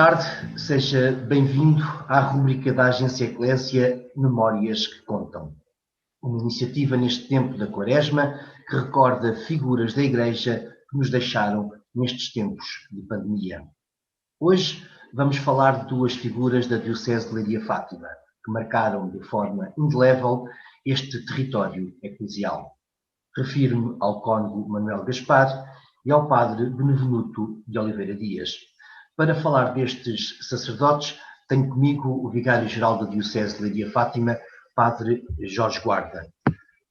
tarde, seja bem-vindo à rubrica da Agência Eclésia Memórias que Contam. Uma iniciativa neste tempo da Quaresma que recorda figuras da Igreja que nos deixaram nestes tempos de pandemia. Hoje vamos falar de duas figuras da Diocese de Leiria Fátima que marcaram de forma indelével este território eclesial. Refiro-me ao cônego Manuel Gaspar e ao padre Benevenuto de Oliveira Dias. Para falar destes sacerdotes, tenho comigo o vigário-geral da Diocese de Leiria Fátima, padre Jorge Guarda.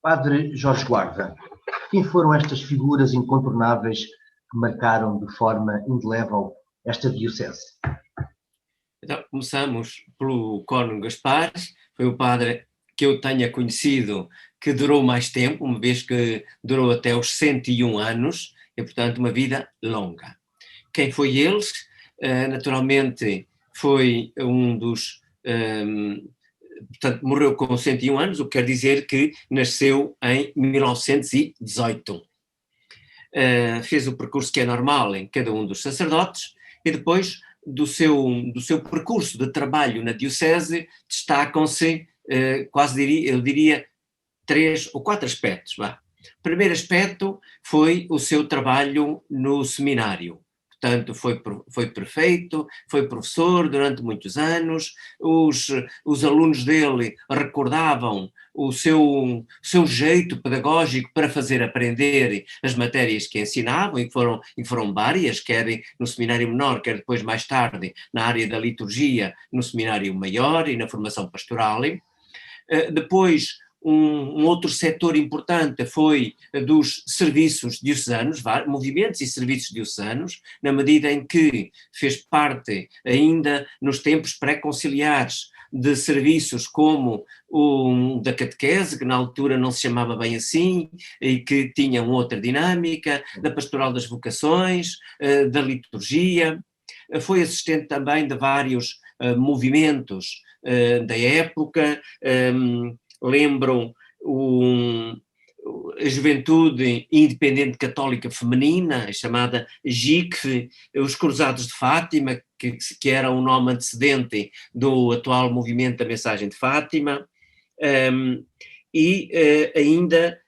Padre Jorge Guarda, quem foram estas figuras incontornáveis que marcaram de forma indelével esta Diocese? Então, começamos pelo cônego Gaspar, foi o padre que eu tenha conhecido que durou mais tempo, uma vez que durou até os 101 anos, e portanto uma vida longa. Quem foi ele? Naturalmente foi um dos... portanto, morreu com 101 anos, o que quer dizer que nasceu em 1918. Fez o percurso que é normal em cada um dos sacerdotes, e depois do seu percurso de trabalho na Diocese destacam-se, eu diria, 3 ou 4 aspectos. O primeiro aspecto foi o seu trabalho no seminário. Portanto, foi prefeito, foi professor durante muitos anos, os alunos dele recordavam o seu jeito pedagógico para fazer aprender as matérias que ensinavam, e foram várias, quer no seminário menor, quer depois mais tarde na área da liturgia, no seminário maior e na formação pastoral. Depois, um outro setor importante foi dos serviços diocesanos, movimentos e serviços diocesanos, na medida em que fez parte ainda nos tempos pré-conciliares de serviços como o da catequese, que na altura não se chamava bem assim e que tinha outra dinâmica, da pastoral das vocações, da liturgia. Foi assistente também de vários movimentos da época. Lembram a Juventude Independente Católica Feminina, chamada JICF, os Cruzados de Fátima, que era um nome antecedente do atual movimento da Mensagem de Fátima, ainda,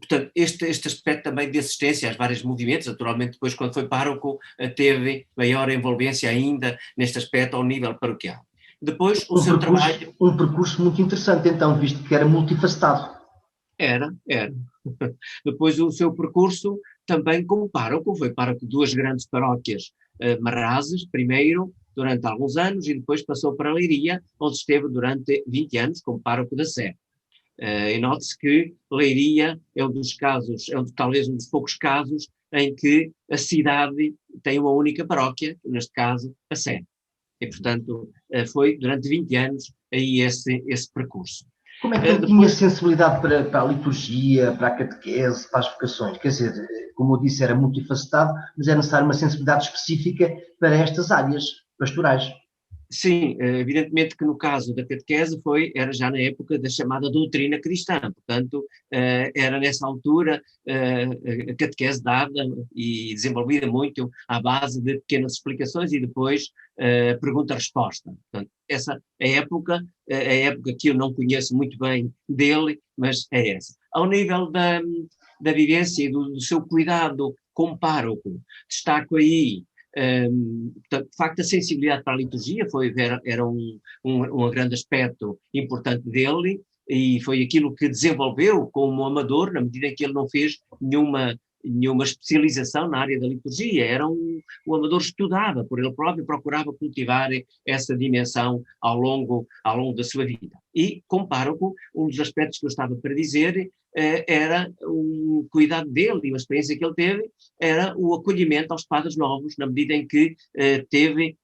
portanto, este aspecto também de assistência aos vários movimentos. Naturalmente, depois, quando foi pároco, teve maior envolvência ainda neste aspecto ao nível paroquial. Depois, o seu trabalho... Um percurso muito interessante, então, visto que era multifacetado. Era. Depois, o seu percurso também como pároco, foi pároco de 2 grandes paróquias marrazes, primeiro, durante alguns anos, e depois passou para Leiria, onde esteve durante 20 anos como pároco da Sé. E note-se que Leiria é talvez um dos poucos casos em que a cidade tem uma única paróquia, neste caso, a Sé. E, portanto, foi durante 20 anos aí esse percurso. Como é que ele tinha sensibilidade para a liturgia, para a catequese, para as vocações? Quer dizer, como eu disse, era multifacetado, mas era necessário uma sensibilidade específica para estas áreas pastorais. Sim, evidentemente que no caso da catequese era já na época da chamada doutrina cristã, portanto era nessa altura a catequese dada e desenvolvida muito à base de pequenas explicações e depois pergunta-resposta. Portanto, essa é a época que eu não conheço muito bem dele, mas é essa. Ao nível da vivência e do seu cuidado como pároco, destaco aí de facto a sensibilidade para a liturgia era um grande aspecto importante dele, e foi aquilo que desenvolveu como amador, na medida em que ele não fez nenhuma especialização na área da liturgia. Era um amador, estudava por ele próprio, procurava cultivar essa dimensão ao longo da sua vida. E, como pároco, um dos aspectos que eu estava para dizer era o cuidado dele, e uma experiência que ele teve, era o acolhimento aos padres novos, na medida em que teve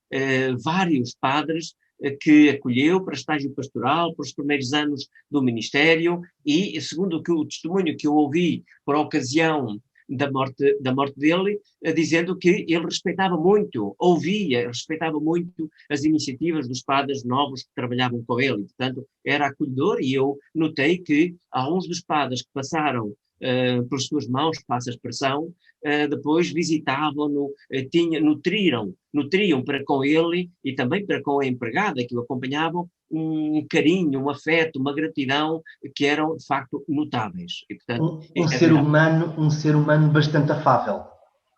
vários padres que acolheu para estágio pastoral, para os primeiros anos do ministério, e segundo o testemunho que eu ouvi por ocasião da morte dele, dizendo que ele respeitava muito as iniciativas dos padres novos que trabalhavam com ele, e, portanto, era acolhedor. E eu notei que alguns dos padres que passaram pelas suas mãos, passa a expressão, depois visitavam-no, nutriam para com ele e também para com a empregada que o acompanhavam um carinho, um afeto, uma gratidão que eram de facto notáveis. E, portanto, Um ser humano bastante afável.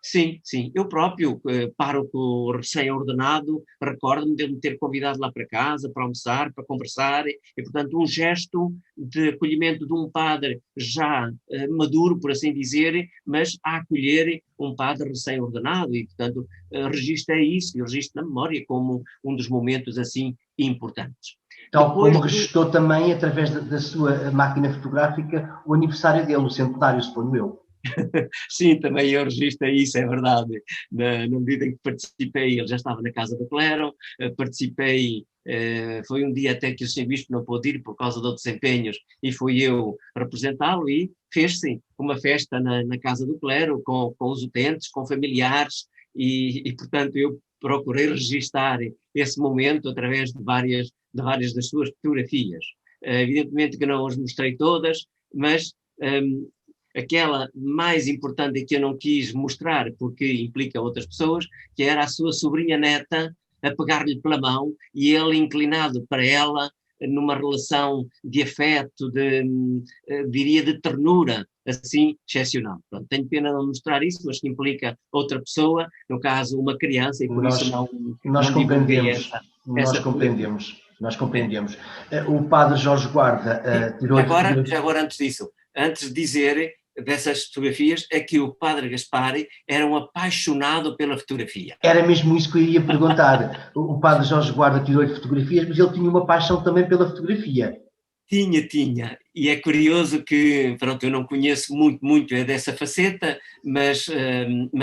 Sim, sim. Eu próprio, pároco recém-ordenado, recordo-me de me ter convidado lá para casa, para almoçar, para conversar, e portanto um gesto de acolhimento de um padre já maduro, por assim dizer, mas a acolher um padre recém-ordenado, e portanto registrei isso, e registro na memória como um dos momentos assim importantes. Tal como registrou também, através da sua máquina fotográfica, o aniversário dele, o centenário, suponho eu. Sim, também eu registro isso, é verdade. Na medida em que participei, ele já estava na Casa do Clero, participei, foi um dia até que o Sr. Bispo não pôde ir por causa de outros empenhos, e fui eu representá-lo, e fez-se uma festa na Casa do Clero, com os utentes, com familiares, e portanto eu procurei registar esse momento através de várias das suas fotografias. Evidentemente que não as mostrei todas, mas aquela mais importante que eu não quis mostrar, porque implica outras pessoas, que era a sua sobrinha neta a pegar-lhe pela mão e ele inclinado para ela numa relação de afeto, diria de ternura, assim, excepcional. Pronto, tenho pena de não mostrar isso, mas que implica outra pessoa, no caso uma criança, e por isso nós divulguei compreendemos. essa Nós compreendemos. O padre Jorge Guarda tirou... Já agora, antes disso, antes de dizer dessas fotografias, é que o padre Gaspari era um apaixonado pela fotografia. Era mesmo isso que eu ia perguntar. O padre Jorge Guarda tirou-lhe fotografias, mas ele tinha uma paixão também pela fotografia. Tinha. E é curioso que, pronto, eu não conheço muito dessa faceta, mas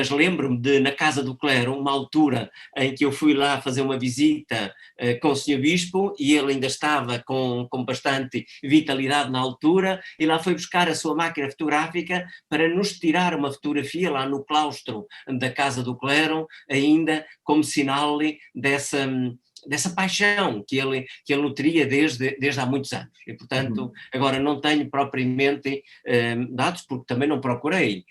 lembro-me de, na Casa do Clero, uma altura em que eu fui lá fazer uma visita com o Sr. Bispo, e ele ainda estava com bastante vitalidade na altura, e lá foi buscar a sua máquina fotográfica para nos tirar uma fotografia lá no claustro da Casa do Clero, ainda como sinal dessa paixão que ele nutria desde há muitos anos. E, portanto, agora não tenho propriamente dados, porque também não procurei,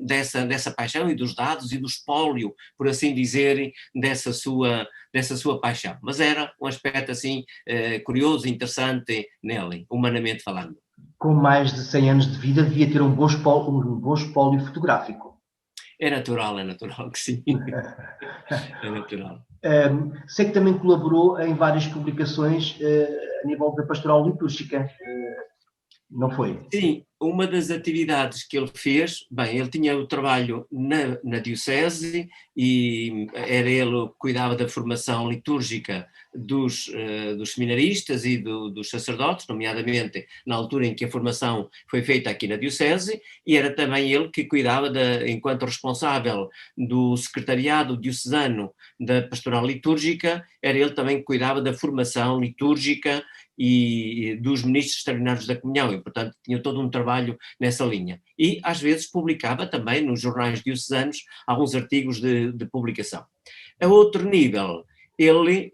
dessa paixão e dos dados e do espólio, por assim dizer, dessa sua paixão. Mas era um aspecto assim curioso, interessante nele, humanamente falando. Com mais de 100 anos de vida, devia ter um bom espólio fotográfico. É natural que sim. É natural. Sei que também colaborou em várias publicações a nível da pastoral litúrgica, não foi? Sim, uma das atividades que ele fez, bem, ele tinha o trabalho na diocese, e era ele que cuidava da formação litúrgica dos seminaristas e dos sacerdotes, nomeadamente na altura em que a formação foi feita aqui na diocese, e era também ele que cuidava, enquanto responsável do secretariado diocesano da pastoral litúrgica, era ele também que cuidava da formação litúrgica e dos ministros extraordinários da comunhão, e portanto tinha todo um trabalho nessa linha. E às vezes publicava também nos jornais diocesanos alguns artigos de publicação. A outro nível, ele,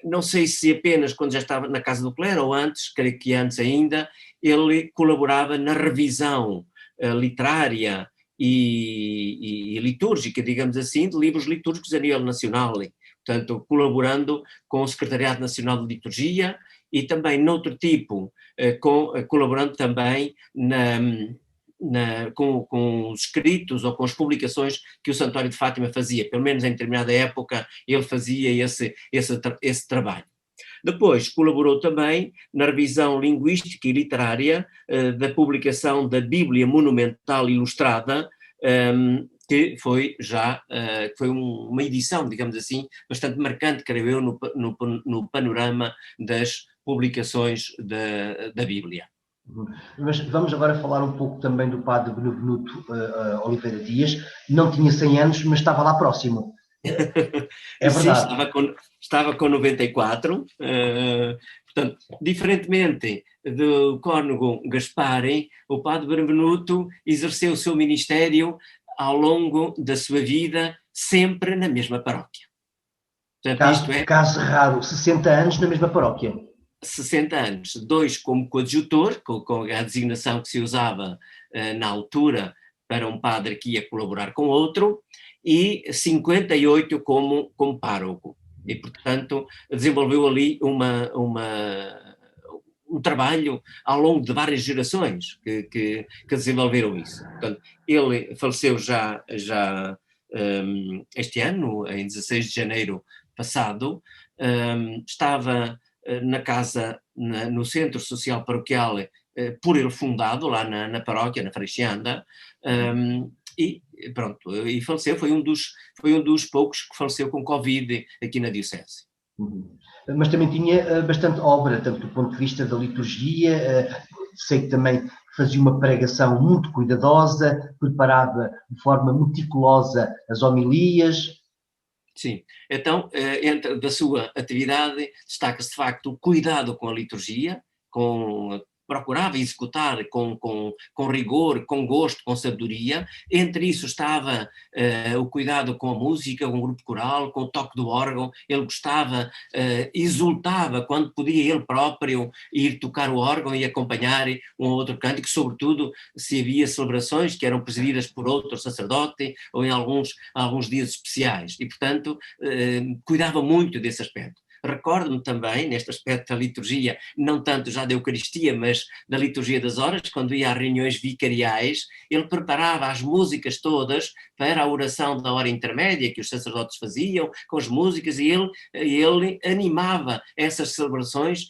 não sei se apenas quando já estava na Casa do Clero ou antes, creio que antes ainda, ele colaborava na revisão literária e litúrgica, digamos assim, de livros litúrgicos a nível nacional, portanto colaborando com o Secretariado Nacional de Liturgia, e também noutro tipo, colaborando também com os escritos ou com as publicações que o Santuário de Fátima fazia. Pelo menos em determinada época ele fazia esse trabalho. Depois colaborou também na revisão linguística e literária da publicação da Bíblia Monumental Ilustrada, que foi uma edição, digamos assim, bastante marcante, creio eu, no panorama das publicações da Bíblia. Mas vamos agora falar um pouco também do padre Benevenuto Oliveira Dias. Não tinha 100 anos, mas estava lá próximo. É verdade. Sim, estava com 94, portanto, diferentemente do cônego Gaspari, o padre Benevenuto exerceu o seu ministério ao longo da sua vida, sempre na mesma paróquia. Portanto, caso raro, 60 anos na mesma paróquia. 60 anos, 2 como coadjutor, com a designação que se usava na altura para um padre que ia colaborar com outro, e 58 como pároco. E, portanto, desenvolveu ali um trabalho ao longo de várias gerações que desenvolveram isso. Portanto, ele faleceu já este ano, em 16 de janeiro passado, estava na casa, no Centro Social Paroquial, por ele fundado, lá na paróquia, na Freixianda, e pronto, e faleceu, foi um dos poucos que faleceu com Covid aqui na Diocese. Mas também tinha bastante obra, tanto do ponto de vista da liturgia, sei que também fazia uma pregação muito cuidadosa, preparava de forma meticulosa as homilias. Sim, então, da sua atividade, destaca-se de facto o cuidado com a liturgia, procurava executar com rigor, com gosto, com sabedoria. Entre isso estava o cuidado com a música, com o grupo coral, com o toque do órgão. Ele gostava, exultava quando podia ele próprio ir tocar o órgão e acompanhar um ou outro cântico, sobretudo se havia celebrações que eram presididas por outro sacerdote ou em alguns dias especiais. E, portanto, cuidava muito desse aspecto. Recordo-me também, neste aspecto da liturgia, não tanto já da Eucaristia, mas da liturgia das horas, quando ia às reuniões vicariais, ele preparava as músicas todas para a oração da hora intermédia que os sacerdotes faziam, com as músicas, e ele animava essas celebrações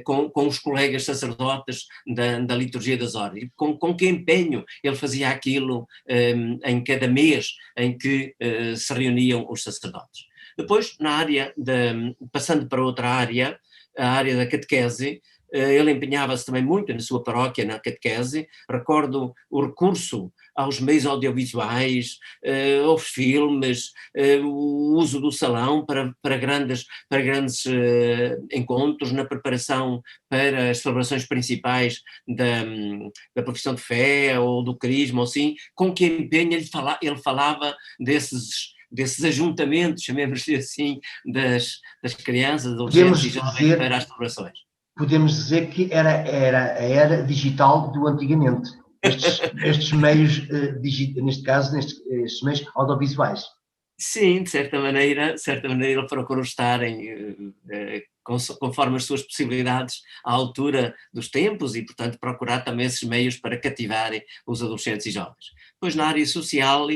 com os colegas sacerdotes da liturgia das horas. E com que empenho ele fazia aquilo em cada mês em que se reuniam os sacerdotes. Depois, passando para outra área, a área da catequese, ele empenhava-se também muito na sua paróquia, na catequese. Recordo o recurso aos meios audiovisuais, aos filmes, o uso do salão para grandes encontros, na preparação para as celebrações principais da profissão de fé ou do crisma, ou assim, com que empenho ele falava desses ajuntamentos, chamemos-lhe assim, das crianças, adolescentes e jovens para as celebrações. Podemos dizer que era a era digital do antigamente, estes meios, neste caso, estes meios audiovisuais. Sim, de certa maneira ele procurou estar conforme as suas possibilidades à altura dos tempos e, portanto, procurar também esses meios para cativarem os adolescentes e jovens. Depois, na área social,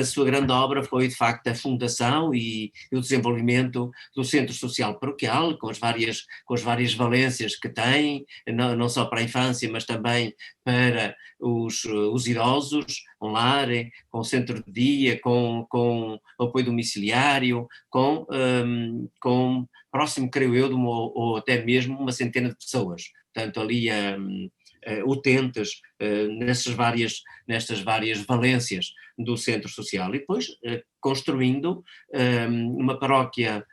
a sua grande obra foi, de facto, a fundação e o desenvolvimento do Centro Social Paroquial, com as várias valências que tem, não só para a infância, mas também para os idosos, um lar, com centro de dia, com apoio domiciliário, com próximo, creio eu, ou até mesmo uma centena de pessoas. Portanto, ali utentes nestas várias valências do centro social. E depois construindo uma paróquia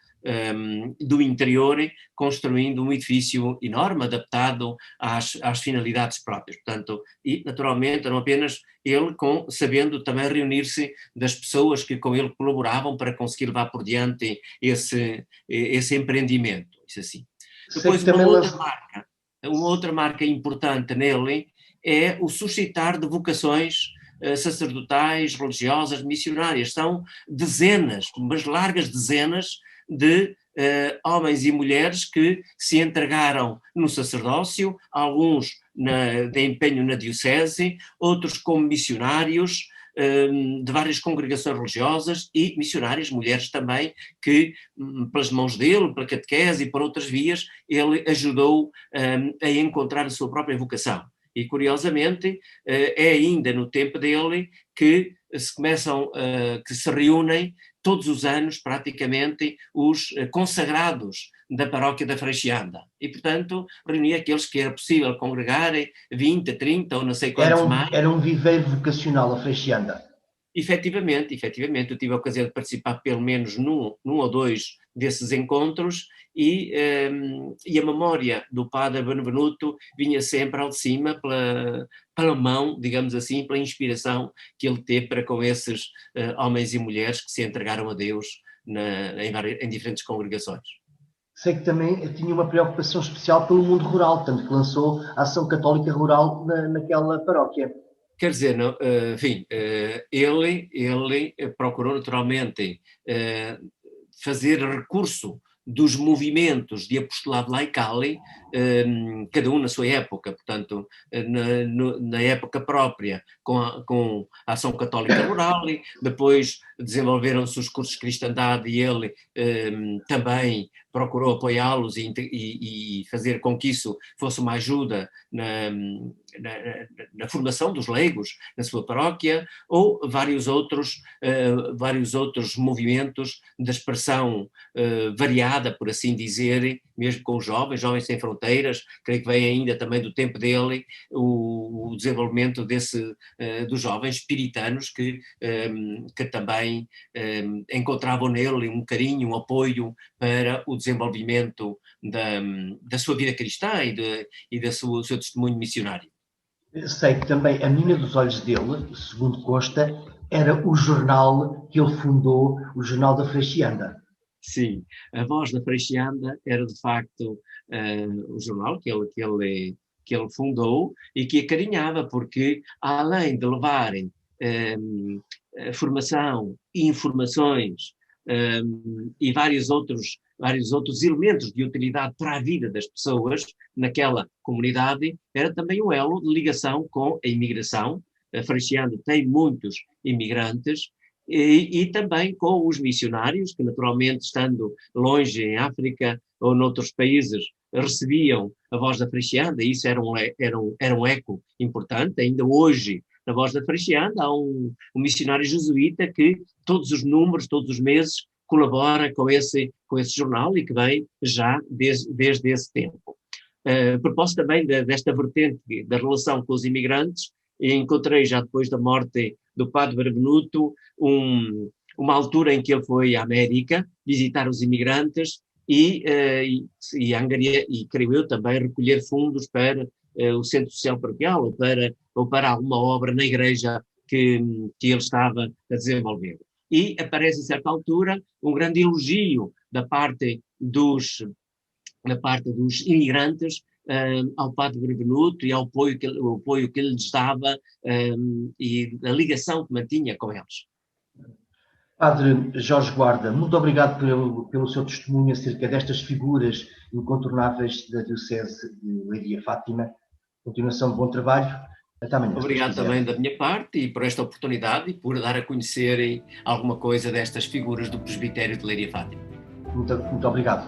do interior, construindo um edifício enorme, adaptado às finalidades próprias. Portanto, e naturalmente não apenas ele, sabendo também reunir-se das pessoas que com ele colaboravam para conseguir levar por diante esse empreendimento. Isso assim. Depois uma outra marca importante nele é o suscitar de vocações sacerdotais, religiosas, missionárias. São dezenas, umas largas dezenas de homens e mulheres que se entregaram no sacerdócio, alguns de empenho na diocese, outros como missionários de várias congregações religiosas e missionárias, mulheres também, que pelas mãos dele, pela catequese e por outras vias, ele ajudou a encontrar a sua própria vocação. E curiosamente é ainda no tempo dele que se reúnem todos os anos, praticamente, os consagrados da paróquia da Freixianda. E, portanto, reunia aqueles que era possível congregarem, 20, 30 ou não sei quantos mais. Era um viveiro vocacional a Freixianda. Efetivamente, eu tive a ocasião de participar pelo menos num ou dois desses encontros e a memória do padre Benevenuto vinha sempre ao de cima pela mão, digamos assim, pela inspiração que ele teve para com esses homens e mulheres que se entregaram a Deus em diferentes congregações. Sei que também tinha uma preocupação especial pelo mundo rural, tanto que lançou a Ação Católica Rural naquela paróquia. Quer dizer, não, enfim, ele procurou naturalmente fazer recurso dos movimentos de apostolado laical, cada um na sua época, portanto, na época própria, com a Ação Católica Rural, depois desenvolveram-se os cursos de cristandade e ele também procurou apoiá-los e fazer com que isso fosse uma ajuda na formação dos leigos na sua paróquia, ou vários outros movimentos de expressão variada, por assim dizer, mesmo com os jovens sem fronteiras. Creio que vem ainda também do tempo dele o desenvolvimento dos jovens piritanos que também encontravam nele um carinho, um apoio para o desenvolvimento da sua vida cristã e do seu testemunho missionário. Sei que também a menina dos olhos dele, segundo consta, era o jornal que ele fundou, o Jornal da Freixianda. Sim, a Voz da Freixianda era de facto o jornal que ele fundou e que acarinhava, porque além de levarem formação, informações e vários outros elementos de utilidade para a vida das pessoas naquela comunidade, era também um elo de ligação com a imigração. A Freixianda tem muitos imigrantes, e também com os missionários, que naturalmente, estando longe em África ou noutros países, recebiam a Voz da Freixianda, e isso era um eco importante. Ainda hoje, na Voz da Freixianda, há um missionário jesuíta que todos os números, todos os meses, colabora com esse jornal e que vem já desde esse tempo. A propósito também desta vertente da relação com os imigrantes, encontrei já depois da morte do padre Benevenuto uma altura em que ele foi à América visitar os imigrantes e creio eu também recolher fundos para o Centro Social Paroquial ou para alguma obra na igreja que ele estava a desenvolver. E aparece a certa altura um grande elogio da parte dos imigrantes ao padre Benevenuto e ao apoio que ele lhes dava e a ligação que mantinha com eles. Padre Jorge Guarda, muito obrigado pelo seu testemunho acerca destas figuras incontornáveis da Diocese de Leiria-Fátima. Continuação de bom trabalho. Até amanhã. Obrigado também da minha parte e por esta oportunidade e por dar a conhecerem alguma coisa destas figuras do presbitério de Leiria-Fátima. Muito obrigado.